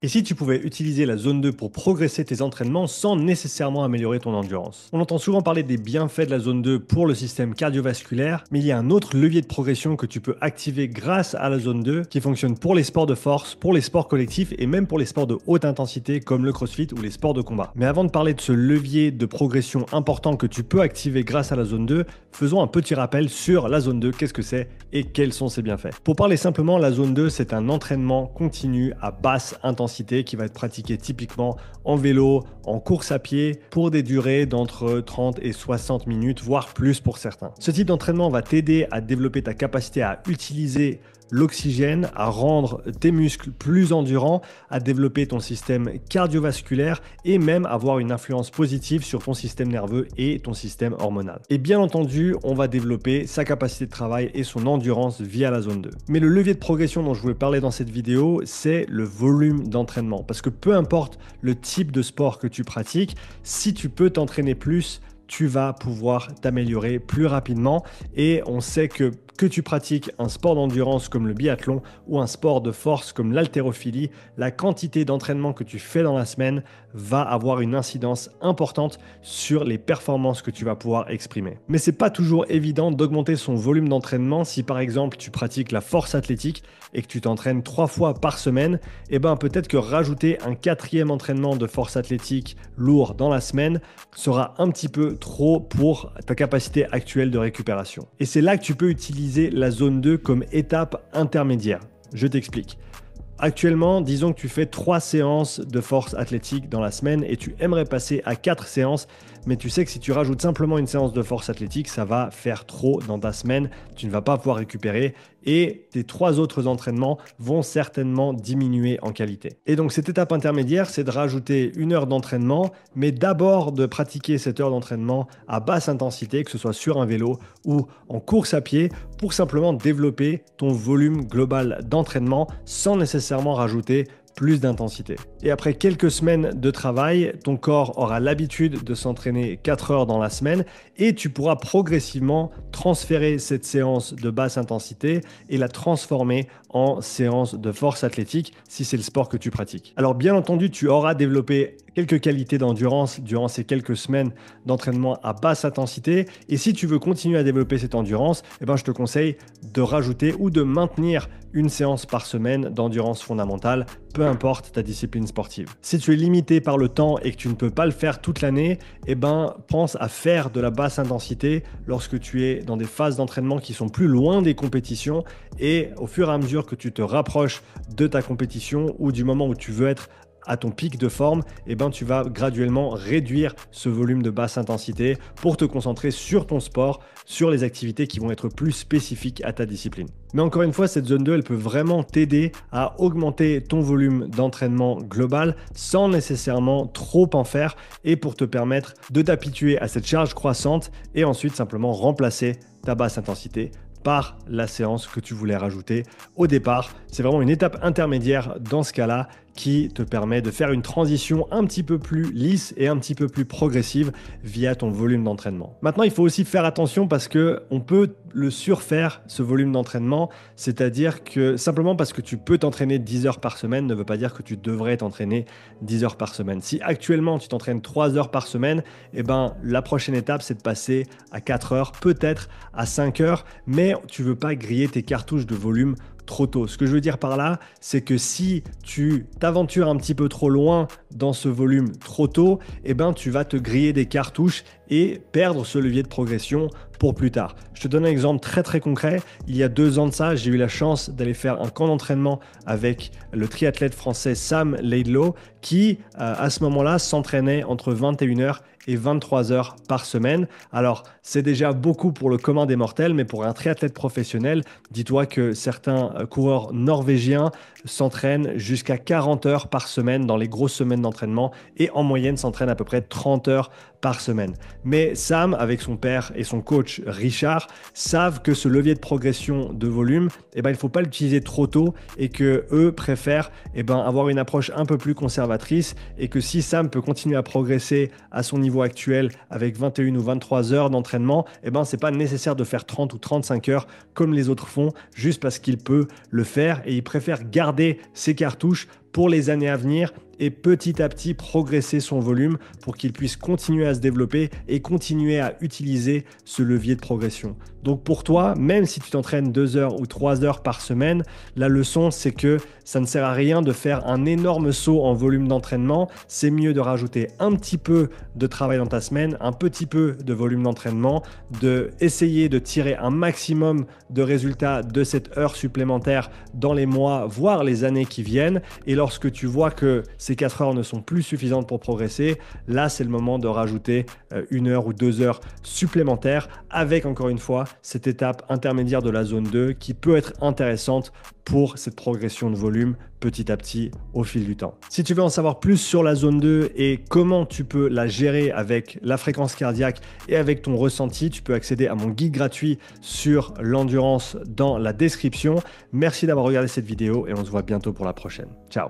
Et si tu pouvais utiliser la zone 2 pour progresser tes entraînements sans nécessairement améliorer ton endurance? On entend souvent parler des bienfaits de la zone 2 pour le système cardiovasculaire, mais il y a un autre levier de progression que tu peux activer grâce à la zone 2 qui fonctionne pour les sports de force, pour les sports collectifs et même pour les sports de haute intensité comme le crossfit ou les sports de combat. Mais avant de parler de ce levier de progression important que tu peux activer grâce à la zone 2, faisons un petit rappel sur la zone 2, qu'est-ce que c'est et quels sont ses bienfaits. Pour parler simplement, la zone 2, c'est un entraînement continu à basse intensité qui va être pratiqué typiquement en vélo, en course à pied, pour des durées d'entre 30 et 60 minutes, voire plus pour certains. Ce type d'entraînement va t'aider à développer ta capacité à utiliser l'oxygène, à rendre tes muscles plus endurants, à développer ton système cardiovasculaire et même avoir une influence positive sur ton système nerveux et ton système hormonal. Et bien entendu, on va développer sa capacité de travail et son endurance via la zone 2. Mais le levier de progression dont je voulais parler dans cette vidéo, c'est le volume d'entraînement. Parce que peu importe le type de sport que tu pratiques, si tu peux t'entraîner plus, tu vas pouvoir t'améliorer plus rapidement. Et on sait que tu pratiques un sport d'endurance comme le biathlon ou un sport de force comme l'haltérophilie, la quantité d'entraînement que tu fais dans la semaine va avoir une incidence importante sur les performances que tu vas pouvoir exprimer. Mais c'est pas toujours évident d'augmenter son volume d'entraînement si par exemple tu pratiques la force athlétique et que tu t'entraînes 3 fois par semaine, et ben peut-être que rajouter un 4e entraînement de force athlétique lourd dans la semaine sera un petit peu trop pour ta capacité actuelle de récupération. Et c'est là que tu peux utiliser la zone 2 comme étape intermédiaire. Je t'explique. Actuellement, disons que tu fais 3 séances de force athlétique dans la semaine et tu aimerais passer à 4 séances, mais tu sais que si tu rajoutes simplement une séance de force athlétique, ça va faire trop dans ta semaine, tu ne vas pas pouvoir récupérer et tes 3 autres entraînements vont certainement diminuer en qualité. Et donc cette étape intermédiaire, c'est de rajouter 1 heure d'entraînement, mais d'abord de pratiquer cette heure d'entraînement à basse intensité, que ce soit sur un vélo ou en course à pied, pour simplement développer ton volume global d'entraînement sans nécessairement rajouter plus d'intensité. Et après quelques semaines de travail, ton corps aura l'habitude de s'entraîner 4 heures dans la semaine et tu pourras progressivement transférer cette séance de basse intensité et la transformer en séance de force athlétique si c'est le sport que tu pratiques. Alors bien entendu, tu auras développé quelques qualités d'endurance durant ces quelques semaines d'entraînement à basse intensité et si tu veux continuer à développer cette endurance, je te conseille de rajouter ou de maintenir une séance par semaine d'endurance fondamentale, peu importe ta discipline sportive. Si tu es limité par le temps et que tu ne peux pas le faire toute l'année, pense à faire de la basse intensité lorsque tu es dans des phases d'entraînement qui sont plus loin des compétitions et au fur et à mesure que tu te rapproches de ta compétition ou du moment où tu veux être à ton pic de forme, tu vas graduellement réduire ce volume de basse intensité pour te concentrer sur ton sport, sur les activités qui vont être plus spécifiques à ta discipline. Mais encore une fois, cette zone 2, elle peut vraiment t'aider à augmenter ton volume d'entraînement global sans nécessairement trop en faire et pour te permettre de t'habituer à cette charge croissante et ensuite simplement remplacer ta basse intensité par la séance que tu voulais rajouter au départ. C'est vraiment une étape intermédiaire dans ce cas-là qui te permet de faire une transition un petit peu plus lisse et un petit peu plus progressive via ton volume d'entraînement. Maintenant, il faut aussi faire attention parce que on peut le surfaire, ce volume d'entraînement, c'est-à-dire que simplement parce que tu peux t'entraîner 10 heures par semaine ne veut pas dire que tu devrais t'entraîner 10 heures par semaine. Si actuellement tu t'entraînes 3 heures par semaine, la prochaine étape c'est de passer à 4 heures, peut-être à 5 heures, mais tu veux pas griller tes cartouches de volume trop tôt. Ce que je veux dire par là, c'est que si tu t'aventures un petit peu trop loin dans ce volume trop tôt, tu vas te griller des cartouches et perdre ce levier de progression pour plus tard. Je te donne un exemple très très concret. Il y a 2 ans de ça, j'ai eu la chance d'aller faire un camp d'entraînement avec le triathlète français Sam Laidlow qui, à ce moment-là, s'entraînait entre 21 heures et 23 heures par semaine. Alors, c'est déjà beaucoup pour le commun des mortels, mais pour un triathlète professionnel, dis-toi que certains coureurs norvégiens s'entraînent jusqu'à 40 heures par semaine dans les grosses semaines d'entraînement et en moyenne s'entraînent à peu près 30 heures par semaine. Mais Sam, avec son père et son coach Richard, savent que ce levier de progression de volume, il ne faut pas l'utiliser trop tôt et que eux préfèrent avoir une approche un peu plus conservatrice et que si Sam peut continuer à progresser à son niveau actuel avec 21 ou 23 heures d'entraînement, c'est pas nécessaire de faire 30 ou 35 heures comme les autres font juste parce qu'il peut le faire et il préfère garder ses cartouches pour les années à venir et petit à petit progresser son volume pour qu'il puisse continuer à se développer et continuer à utiliser ce levier de progression. Donc pour toi, même si tu t'entraînes 2 heures ou 3 heures par semaine, la leçon c'est que ça ne sert à rien de faire un énorme saut en volume d'entraînement. C'est mieux de rajouter un petit peu de travail dans ta semaine, un petit peu de volume d'entraînement, d'essayer de tirer un maximum de résultats de cette heure supplémentaire dans les mois, voire les années qui viennent. Et lorsque tu vois que ces 4 heures ne sont plus suffisantes pour progresser, là c'est le moment de rajouter 1 heure ou 2 heures supplémentaires avec encore une fois cette étape intermédiaire de la zone 2 qui peut être intéressante pour cette progression de volume petit à petit au fil du temps. Si tu veux en savoir plus sur la zone 2 et comment tu peux la gérer avec la fréquence cardiaque et avec ton ressenti, tu peux accéder à mon guide gratuit sur l'endurance dans la description. Merci d'avoir regardé cette vidéo et on se voit bientôt pour la prochaine. Ciao!